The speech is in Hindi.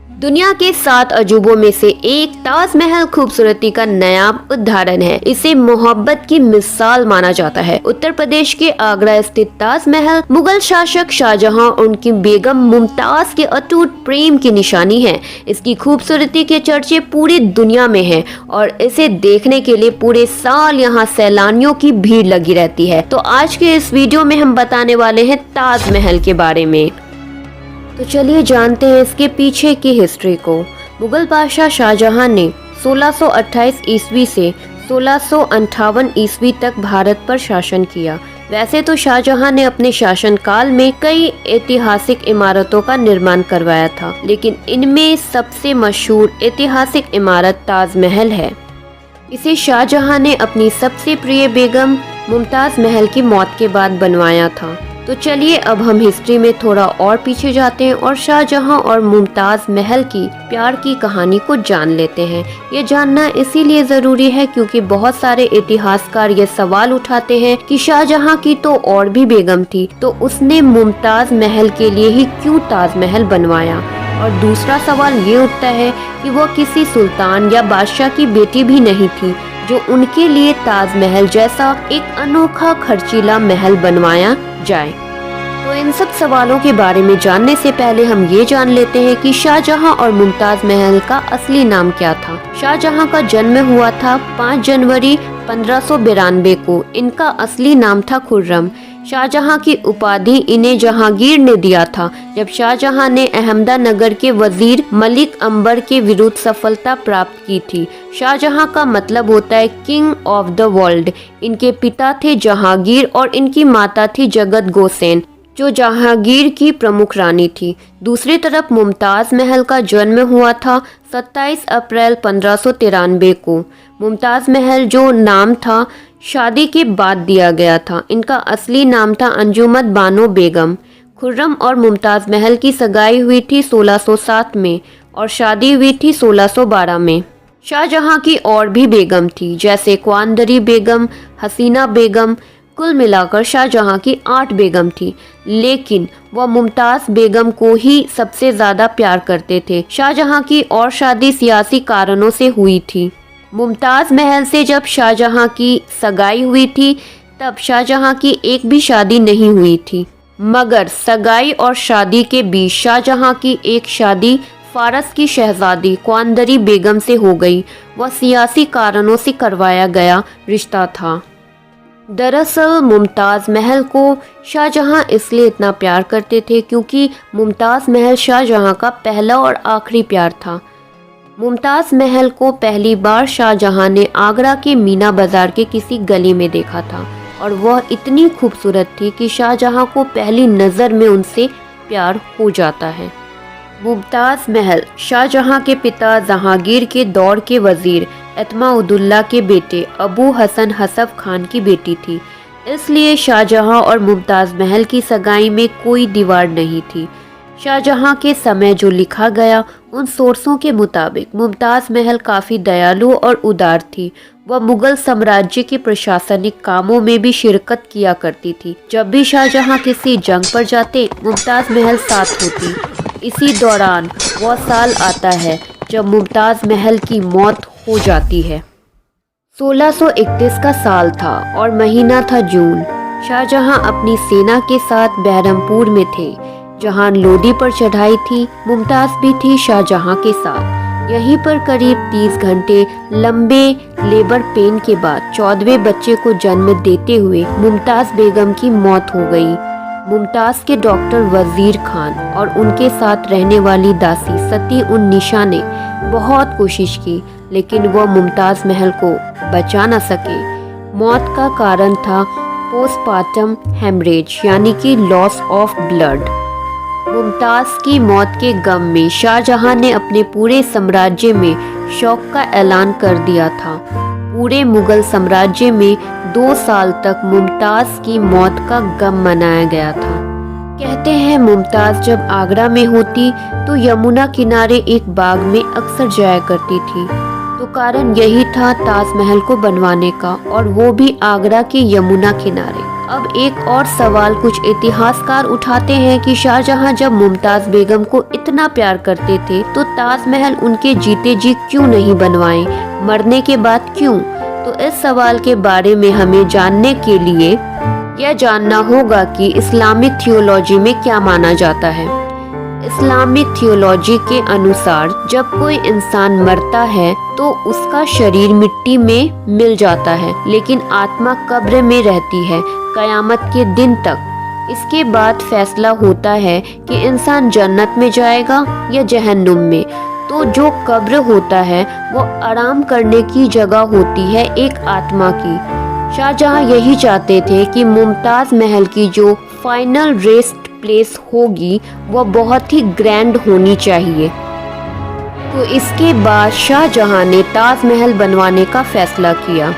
दुनिया के 7 अजूबों में से एक ताजमहल खूबसूरती का नया उदाहरण है। इसे मोहब्बत की मिसाल माना जाता है। उत्तर प्रदेश के आगरा स्थित ताजमहल मुगल शासक शाहजहां और उनकी बेगम मुमताज के अटूट प्रेम की निशानी है। इसकी खूबसूरती के चर्चे पूरी दुनिया में हैं और इसे देखने के लिए पूरे साल यहाँ सैलानियों की भीड़ लगी रहती है। तो आज के इस वीडियो में हम बताने वाले हैं ताजमहल के बारे में। तो चलिए जानते हैं इसके पीछे की हिस्ट्री को। मुगल बादशाह शाहजहां ने 1628 ईस्वी से 1658 ईस्वी तक भारत पर शासन किया। वैसे तो शाहजहां ने अपने शासनकाल में कई ऐतिहासिक इमारतों का निर्माण करवाया था, लेकिन इनमें सबसे मशहूर ऐतिहासिक इमारत ताजमहल है। इसे शाहजहां ने अपनी सबसे प्रिय बेगम मुमताज महल की मौत के बाद बनवाया था। तो चलिए अब हम हिस्ट्री में थोड़ा और पीछे जाते हैं और शाहजहां और मुमताज महल की प्यार की कहानी को जान लेते हैं। ये जानना इसीलिए जरूरी है क्योंकि बहुत सारे इतिहासकार ये सवाल उठाते हैं कि शाहजहां की तो और भी बेगम थी, तो उसने मुमताज महल के लिए ही क्यों ताजमहल बनवाया। और दूसरा सवाल ये उठता है कि वो किसी सुल्तान या बादशाह की बेटी भी नहीं थी जो उनके लिए ताजमहल जैसा एक अनोखा खर्चीला महल बनवाया जाए। तो इन सब सवालों के बारे में जानने से पहले हम ये जान लेते हैं कि शाहजहां और मुमताज महल का असली नाम क्या था। शाहजहां का जन्म हुआ था 5 जनवरी 1592 को। इनका असली नाम था खुर्रम। शाहजहां की उपाधि इन्हें जहांगीर ने दिया था जब शाहजहां ने अहमदनगर के वजीर मलिक अंबर के विरुद्ध सफलता प्राप्त की थी। शाहजहां का मतलब होता है किंग ऑफ द वर्ल्ड। इनके पिता थे जहांगीर और इनकी माता थी जगत गोसेन, जो जहांगीर की प्रमुख रानी थी। दूसरी तरफ मुमताज महल का जन्म हुआ था 27 अप्रैल 1593 को। मुमताज महल जो नाम था शादी के बाद दिया गया था। इनका असली नाम था अंजुमन बानो बेगम। खुर्रम और मुमताज महल की सगाई हुई थी 1607 में और शादी हुई थी 1612 में। शाहजहां की और भी बेगम थी जैसे क्वांदरी बेगम, हसीना बेगम। कुल मिलाकर शाहजहां की 8 बेगम थी, लेकिन वह मुमताज बेगम को ही सबसे ज्यादा प्यार करते थे। शाहजहां की और शादी सियासी कारणों से हुई थी। मुमताज महल से जब शाहजहां की सगाई हुई थी तब शाहजहां की एक भी शादी नहीं हुई थी, मगर सगाई और शादी के बीच शाहजहां की एक शादी फारस की शहजादी क्वांदरी बेगम से हो गई। वह सियासी कारणों से करवाया गया रिश्ता था। दरअसल मुमताज महल को शाहजहां इसलिए इतना प्यार करते थे क्योंकि मुमताज महल शाहजहां का पहला और आखिरी प्यार था। मुमताज महल को पहली बार शाहजहां ने आगरा के मीना बाजार के किसी गली में देखा था और वह इतनी खूबसूरत थी कि शाहजहां को पहली नज़र में उनसे प्यार हो जाता है। मुमताज महल शाहजहां के पिता जहांगीर के दौर के वजीर एतमाउद्दौला के बेटे अबू हसन हसफ खान की बेटी थी, इसलिए शाहजहां और मुमताज महल की सगाई में कोई दीवार नहीं थी। शाहजहां के समय जो लिखा गया उन सोर्सों के मुताबिक मुमताज महल काफ़ी दयालु और उदार थी। वह मुगल साम्राज्य के प्रशासनिक कामों में भी शिरकत किया करती थी। जब भी शाहजहां किसी जंग पर जाते मुमताज महल साथ होती। इसी दौरान वह साल आता है जब मुमताज महल की मौत हो जाती है। 1631 का साल था और महीना था जून। शाहजहां अपनी सेना के साथ बहरमपुर में थे जहां लोदी पर चढ़ाई थी। मुमताज भी थी शाहजहां के साथ। यहीं पर करीब 30 घंटे लंबे लेबर पेन के बाद 14वें बच्चे को जन्म देते हुए मुमताज बेगम की मौत हो गई। मुमताज के डॉक्टर वजीर खान और उनके साथ रहने वाली दासी सती उन निशा ने बहुत कोशिश की, लेकिन वह मुमताज महल को बचा न सके। मौत का कारण था पोस्टमार्टम हेमरेज यानी कि लॉस ऑफ ब्लड। मुमताज की मौत के गम में शाहजहां ने अपने पूरे साम्राज्य में शोक का ऐलान कर दिया था। पूरे मुगल साम्राज्य में 2 साल तक मुमताज की मौत का गम मनाया गया था। कहते हैं मुमताज जब आगरा में होती तो यमुना किनारे एक बाग में अक्सर जाया करती थी। तो कारण यही था ताजमहल को बनवाने का, और वो भी आगरा के यमुना किनारे। अब एक और सवाल कुछ इतिहासकार उठाते हैं कि शाहजहां जब मुमताज बेगम को इतना प्यार करते थे तो ताजमहल उनके जीते जी क्यों नहीं बनवाए, मरने के बाद क्यों? तो इस सवाल के बारे में हमें जानने के लिए यह जानना होगा कि इस्लामिक थियोलॉजी में क्या माना जाता है। इस्लामिक थियोलॉजी के अनुसार जब कोई इंसान मरता है तो उसका शरीर मिट्टी में मिल जाता है, लेकिन आत्मा कब्र में रहती है कयामत के दिन तक। इसके बाद फैसला होता है कि इंसान जन्नत में जाएगा या जहन्नुम में। तो जो कब्र होता है वो आराम करने की जगह होती है एक आत्मा की। शाहजहां यही चाहते थे कि मुमताज महल की जो फाइनल रेस्ट प्लेस होगी वो बहुत ही ग्रैंड होनी चाहिए। तो इसके बाद शाहजहां ने ताजमहल बनवाने का फैसला किया।